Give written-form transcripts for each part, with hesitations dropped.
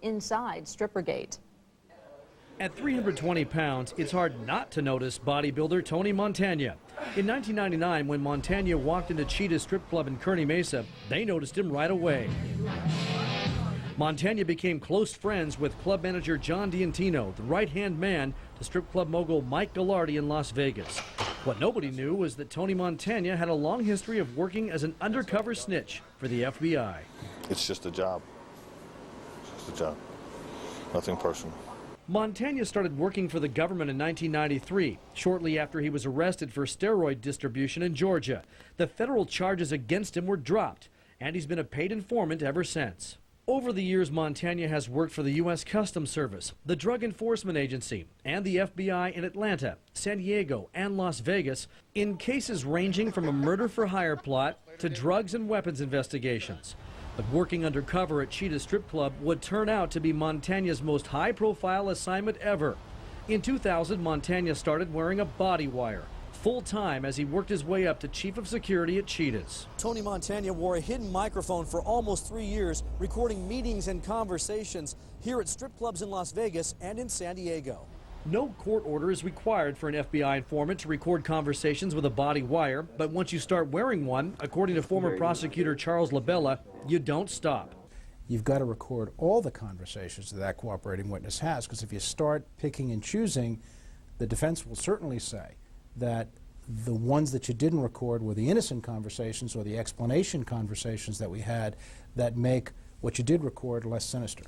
inside Strippergate. At 320 pounds, it's hard not to notice bodybuilder Tony Montagna. In 1999, when Montagna walked into Cheetah's strip club in Kearney Mesa, they noticed him right away. Montagna became close friends with club manager John D'Antino, the right-hand man to strip club mogul Mike Ghilardi in Las Vegas. What nobody knew was that Tony Montagna had a long history of working as an undercover snitch for the FBI. It's just a job. It's just a job. Nothing personal. Montagna started working for the government in 1993, shortly after he was arrested for steroid distribution in Georgia. The federal charges against him were dropped, and he's been a paid informant ever since. Over the years, Montagna has worked for the U.S. Customs Service, the Drug Enforcement Agency, and the FBI in Atlanta, San Diego, and Las Vegas in cases ranging from a murder-for-hire plot to drugs and weapons investigations. But working undercover at Cheetah Strip Club would turn out to be Montagna's most high-profile assignment ever. In 2000, Montagna started wearing a body wire, full-time as he worked his way up to chief of security at Cheetah's. Tony Montagna wore a hidden microphone for almost 3 years, recording meetings and conversations here at strip clubs in Las Vegas and in San Diego. No court order is required for an FBI informant to record conversations with a body wire, but once you start wearing one, according to former prosecutor Charles Labella, you don't stop. You've got to record all the conversations that cooperating witness has, because if you start picking and choosing, the defense will certainly say that the ones that you didn't record were the innocent conversations or the explanation conversations that we had that make what you did record less sinister.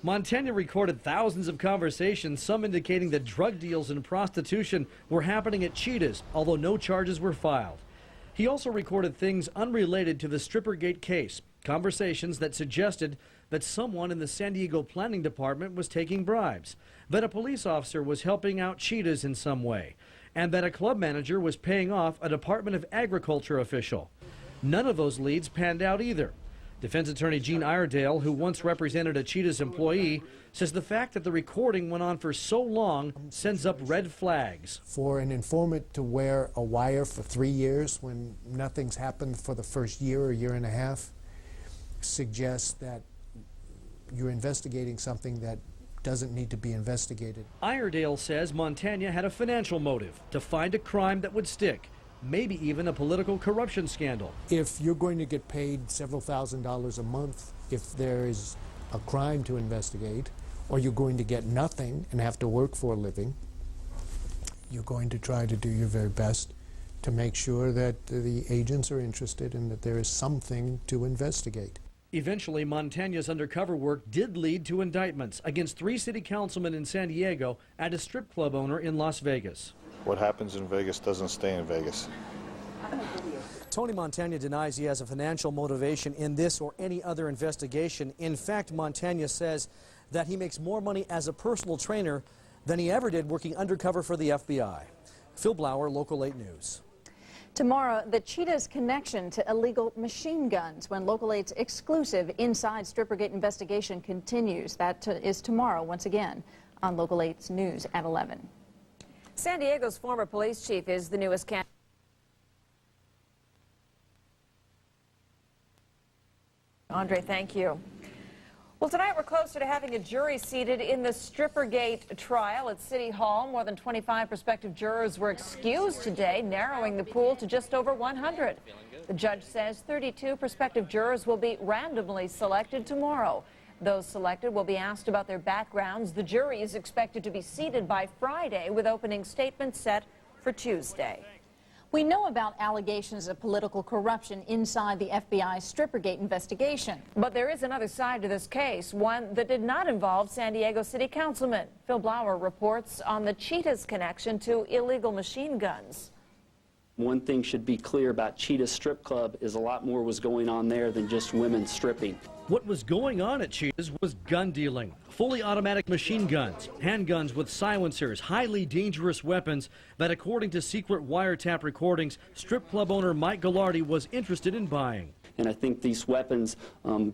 Montagna recorded thousands of conversations, some indicating that drug deals and prostitution were happening at Cheetah's, although no charges were filed. He also recorded things unrelated to the Strippergate case, conversations that suggested that someone in the San Diego Planning Department was taking bribes, that a police officer was helping out Cheetah's in some way, and that a club manager was paying off a Department of Agriculture official. None of those leads panned out either. Defense attorney Gene Iredale, who once represented a Cheetah's employee, says the fact that the recording went on for so long sends up red flags. For an informant to wear a wire for 3 years when nothing's happened for the first year or year and a half suggests that you're investigating something that doesn't need to be investigated. Iredale says Montagna had a financial motive to find a crime that would stick, maybe even a political corruption scandal. If you're going to get paid several $1,000s a month, if there is a crime to investigate, or you're going to get nothing and have to work for a living, you're going to try to do your very best to make sure that the agents are interested and that there is something to investigate. Eventually, Montagna's undercover work did lead to indictments against 3 city councilmen in San Diego and a strip club owner in Las Vegas. What happens in Vegas doesn't stay in Vegas. Tony Montagna denies he has a financial motivation in this or any other investigation. In fact, Montagna says that he makes more money as a personal trainer than he ever did working undercover for the FBI. Phil Blauer, Local 8 News. Tomorrow, the Cheetah's connection to illegal machine guns when Local 8's exclusive Inside Strippergate investigation continues. That is tomorrow, once again, on Local 8's News at 11. San Diego's former police chief is the newest candidate. Andre, thank you. Well, tonight we're closer to having a jury seated in the Strippergate trial at City Hall. More than 25 prospective jurors were excused today, narrowing the pool to just over 100. The judge says 32 prospective jurors will be randomly selected tomorrow. Those selected will be asked about their backgrounds. The jury is expected to be seated by Friday, with opening statements set for Tuesday. We know about allegations of political corruption inside the FBI's Strippergate investigation. But there is another side to this case, one that did not involve San Diego City Councilman. Phil Blauer reports on the Cheetah's connection to illegal machine guns. One thing should be clear about Cheetah Strip Club is a lot more was going on there than just women stripping. What was going on at Cheetah's was gun dealing. Fully automatic machine guns, handguns with silencers, highly dangerous weapons that, according to secret wiretap recordings, strip club owner Mike Ghilardi was interested in buying. And I think these weapons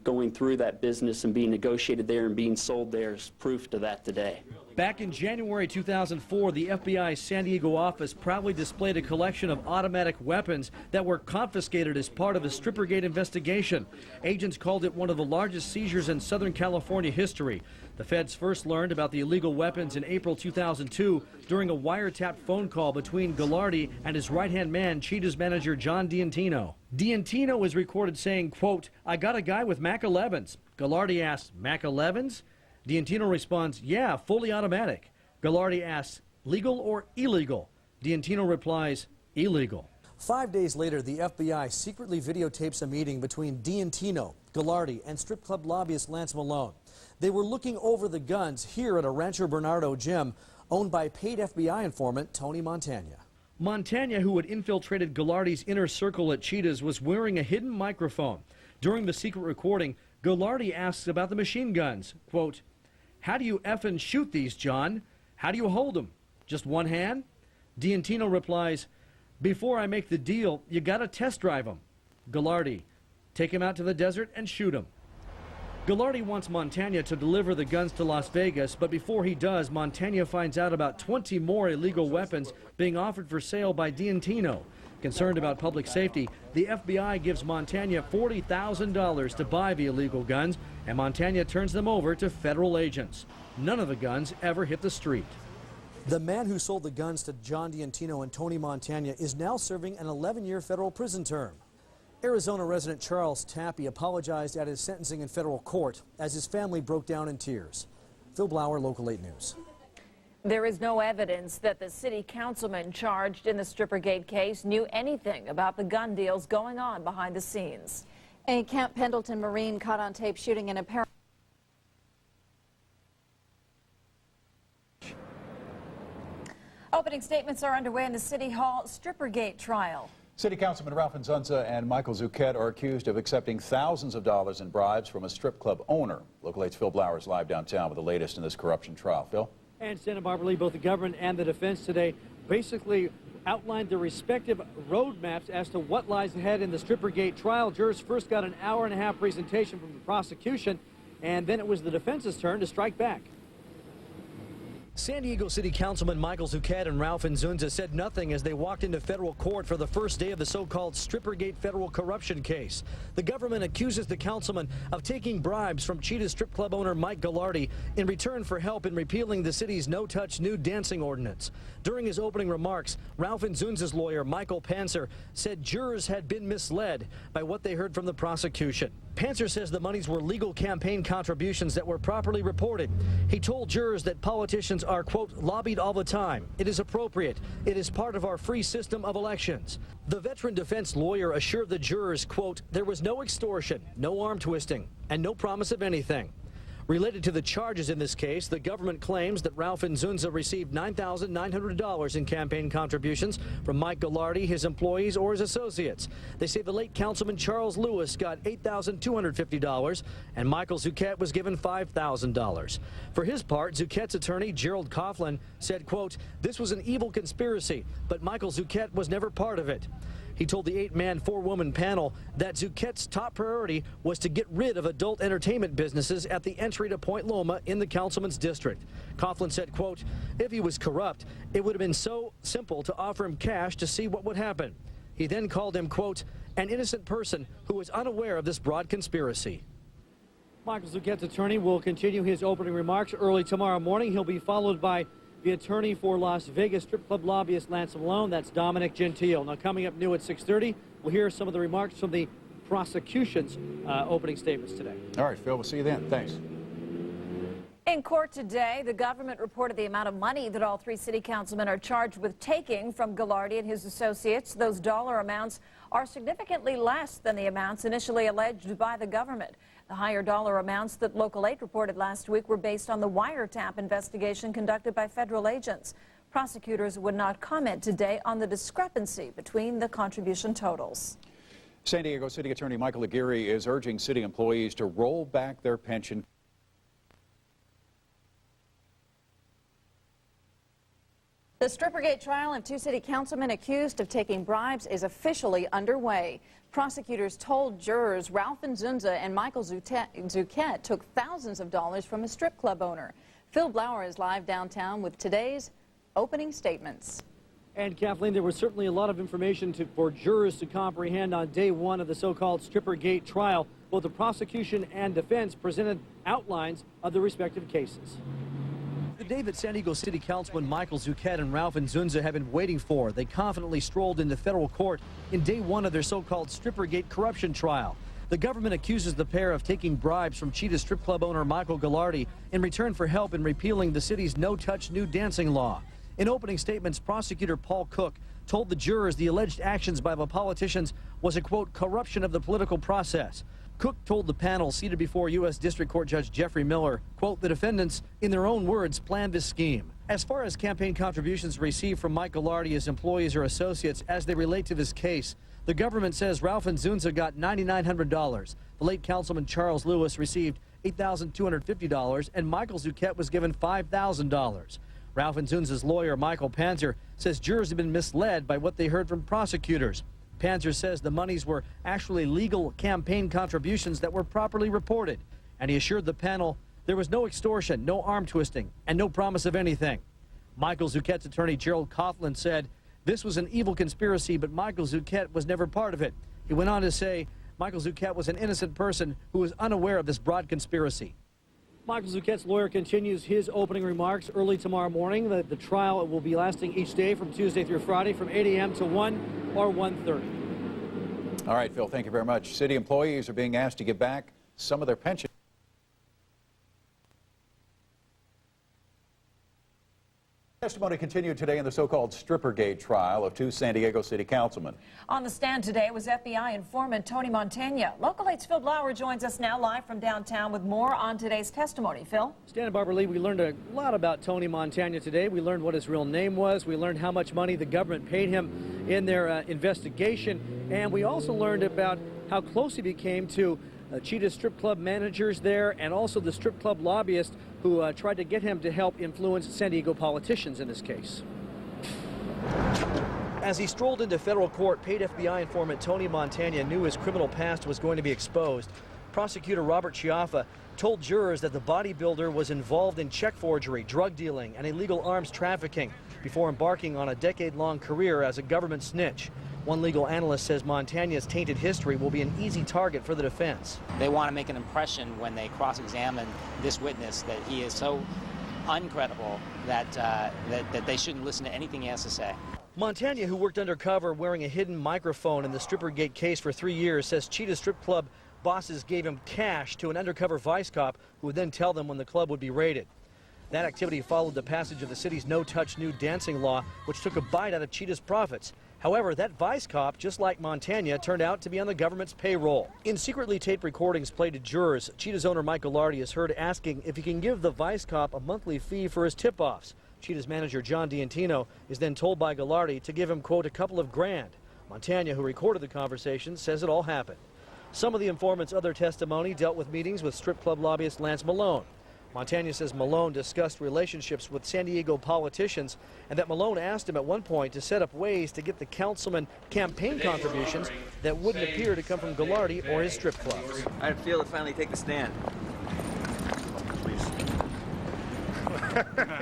going through that business and being negotiated there and being sold there is proof to that today. Back in January 2004, the FBI's San Diego office proudly displayed a collection of automatic weapons that were confiscated as part of a Strippergate investigation. Agents called it one of the largest seizures in Southern California history. The feds first learned about the illegal weapons in April 2002 during a wiretapped phone call between Ghilardi and his right-hand man, Cheetah's manager John Diantino. Diantino is recorded saying, quote, "I got a guy with Mac 11s. Ghilardi asks, Mac 11s? Diantino responds, yeah, fully automatic. Ghilardi asks, legal or illegal? Diantino replies, illegal. 5 days later, the FBI secretly videotapes a meeting between Diantino, Ghilardi, and strip club lobbyist Lance Malone. They were looking over the guns here at a Rancho Bernardo gym owned by paid FBI informant Tony Montagna. Montagna, who had infiltrated Ghilardi's inner circle at Cheetah's, was wearing a hidden microphone. During the secret recording, Ghilardi asks about the machine guns. Quote, how do you effing shoot these, John? How do you hold them? Just one hand? Diantino replies, before I make the deal, you gotta test drive them. Ghilardi, take him out to the desert and shoot him. Ghilardi wants Montagna to deliver the guns to Las Vegas, but before he does, Montagna finds out about 20 more illegal weapons being offered for sale by Diantino. Concerned about public safety, the FBI gives Montagna $40,000 to buy the illegal guns, and Montagna turns them over to federal agents. None of the guns ever hit the street. The man who sold the guns to John Diantino and Tony Montagna is now serving an 11-year federal prison term. Arizona resident Charles Tappy apologized at his sentencing in federal court as his family broke down in tears. Phil Blauer, Local 8 News. There is no evidence that the city councilman charged in the Strippergate case knew anything about the gun deals going on behind the scenes. A Camp Pendleton Marine caught on tape shooting an apparent. Opening statements are underway in the City Hall Strippergate trial. City Councilman Ralph Nzunza and Michael Zucchet are accused of accepting thousands of dollars in bribes from a strip club owner. Local 8's Phil Blauer is live downtown with the latest in this corruption trial. Phil? And Santa Barbara Lee, both the government and the defense today basically outlined their respective roadmaps as to what lies ahead in the Strippergate trial. Jurors first got an hour-and-a-half presentation from the prosecution, and then it was the defense's turn to strike back. San Diego City Councilman Michael Zucchet and Ralph Nzunza said nothing as they walked into federal court for the first day of the so-called Strippergate federal corruption case. The government accuses the councilman of taking bribes from Cheetah strip club owner Mike Ghilardi in return for help in repealing the city's no-touch nude dancing ordinance. During his opening remarks, Ralph Nzunza's lawyer, Michael Panzer, said jurors had been misled by what they heard from the prosecution. Panzer says the monies were legal campaign contributions that were properly reported. He told jurors that politicians are, quote, lobbied all the time. It is appropriate. It is part of our free system of elections. The veteran defense lawyer assured the jurors, quote, there was no extortion, no arm twisting, and no promise of anything. Related to the charges in this case, the government claims that Ralph Nzunza received $9,900 in campaign contributions from Mike Ghilardi, his employees, or his associates. They say the late Councilman Charles Lewis got $8,250, and Michael Zucchet was given $5,000. For his part, Zucchet's attorney, Gerald Coughlin, said, quote, this was an evil conspiracy, but Michael Zucchet was never part of it. He told the 8-man, 4-woman panel that Zucchet's top priority was to get rid of adult entertainment businesses at the entry to Point Loma in the councilman's district. Coughlin said, quote, if he was corrupt, it would have been so simple to offer him cash to see what would happen. He then called him, quote, an innocent person who was unaware of this broad conspiracy. Michael Zucchet's attorney will continue his opening remarks early tomorrow morning. He'll be followed by the attorney for Las Vegas strip club lobbyist Lance Malone. That's Dominic Gentile. Now, coming up new at 6:30, we'll hear some of the remarks from the prosecution's opening statements today. All right, Phil, we'll see you then. Thanks. In court today, the government reported the amount of money that all three city councilmen are charged with taking from Ghilardi and his associates. Those dollar amounts are significantly less than the amounts initially alleged by the government. The higher dollar amounts that Local 8 reported last week were based on the wiretap investigation conducted by federal agents. Prosecutors would not comment today on the discrepancy between the contribution totals. San Diego City Attorney Michael Aguirre is urging city employees to roll back their pension The Strippergate trial of two city councilmen accused of taking bribes is officially underway. Prosecutors told jurors Ralph Nzunza and Michael Zuquette took thousands of dollars from a strip club owner. Phil Blauer is live downtown with today's opening statements. And Kathleen, there was certainly a lot of information for jurors to comprehend on day one of the so-called Strippergate trial. Both the prosecution and defense presented outlines of the respective cases. The day that San Diego City Councilman Michael Zuquette and Ralph Nzunza have been waiting for, they confidently strolled into federal court in day one of their so-called Strippergate corruption trial. The government accuses the pair of taking bribes from Cheetah strip club owner Michael Gallardi in return for help in repealing the city's no-touch nude dancing law. In opening statements, prosecutor Paul Cook told the jurors the alleged actions by the politicians was a, quote, corruption of the political process. Cook told the panel seated before U.S. District Court Judge Jeffrey Miller, quote, the defendants, in their own words, planned this scheme. As far as campaign contributions received from Mike Gallardi, his employees or associates as they relate to this case, the government says Ralph Nzunza got $9,900. The late Councilman Charles Lewis received $8,250, and Michael Zuquette was given $5,000. Ralph Nzunza's lawyer, Michael Panzer, says jurors have been misled by what they heard from prosecutors. Panzer says the monies were actually legal campaign contributions that were properly reported, and he assured the panel there was no extortion, no arm twisting, and no promise of anything. Michael Zuquette's attorney Gerald Coughlin said this was an evil conspiracy, but Michael Zuquette was never part of it. He went on to say Michael Zuquette was an innocent person who was unaware of this broad conspiracy. Michael Zuquette's lawyer continues his opening remarks early tomorrow morning. The trial will be lasting each day from Tuesday through Friday from 8 a.m. to 1 or 1:30. All right, Phil, thank you very much. City employees are being asked to give back some of their pension. Testimony continued today in the so-called Strippergate trial of two San Diego City councilmen. On the stand today was FBI informant Tony Montagna. Local 8's Phil Blauer joins us now live from downtown with more on today's testimony. Phil? Stan and Barbara Lee, we learned a lot about Tony Montagna today. We learned what his real name was. We learned how much money the government paid him in their investigation. And we also learned about how close he became to Cheetah strip club managers there and also the strip club lobbyists who tried to get him to help influence San Diego politicians in this case. As he strolled into federal court, paid FBI informant Tony Montagna knew his criminal past was going to be exposed. Prosecutor Robert Chiaffa told jurors that the bodybuilder was involved in check forgery, drug dealing, and illegal arms trafficking before embarking on a decade-long career as a government snitch. One legal analyst says Montagna's tainted history will be an easy target for the defense. They want to make an impression when they cross-examine this witness that he is so uncredible that they shouldn't listen to anything he has to say. Montagna, who worked undercover wearing a hidden microphone in the Strippergate case for 3 years, says Cheetah strip club bosses gave him cash to an undercover vice cop who would then tell them when the club would be raided. That activity followed the passage of the city's no-touch nude dancing law, which took a bite out of Cheetah's profits. However, that vice cop, just like Montagna, turned out to be on the government's payroll. In secretly taped recordings played to jurors, Cheetah's owner Mike Gallardi is heard asking if he can give the vice cop a monthly fee for his tip-offs. Cheetah's manager John D'Antino is then told by Gallardi to give him, quote, a couple of grand. Montagna, who recorded the conversation, says it all happened. Some of the informant's other testimony dealt with meetings with strip club lobbyist Lance Malone. Montagna says Malone discussed relationships with San Diego politicians and that Malone asked him at one point to set up ways to get the councilman campaign contributions that wouldn't appear to come from Gallardi or his strip clubs. I'd feel to finally take the stand.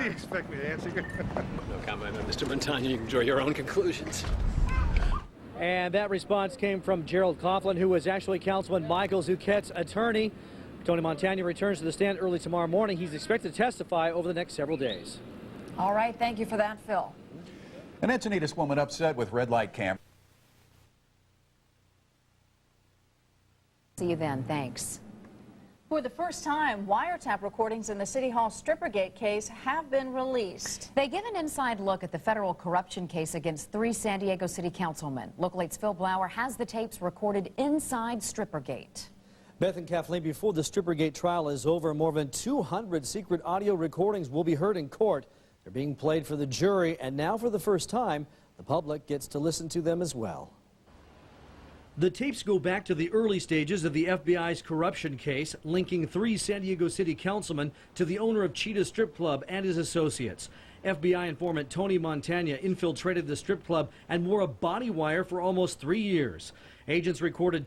You expect me to answer you? No comment on Mr. Montagna. You can draw your own conclusions. And that response came from Gerald Coughlin, who was actually Councilman Michael Zuquette's attorney. Tony Montagna returns to the stand early tomorrow morning. He's expected to testify over the next several days. All right, thank you for that, Phil. An Encinitas woman upset with red light camera. See you then. Thanks. For the first time, wiretap recordings in the City Hall Strippergate case have been released. They give an inside look at the federal corruption case against 3 San Diego City councilmen. Local 8's Phil Blauer has the tapes recorded inside Strippergate. Beth and Kathleen, before the Strippergate trial is over, more than 200 secret audio recordings will be heard in court. They're being played for the jury, and now for the first time, the public gets to listen to them as well. The tapes go back to the early stages of the FBI's corruption case, linking 3 San Diego City councilmen to the owner of Cheetah Strip Club and his associates. FBI informant Tony Montana infiltrated the strip club and wore a body wire for almost 3 years. Agents recorded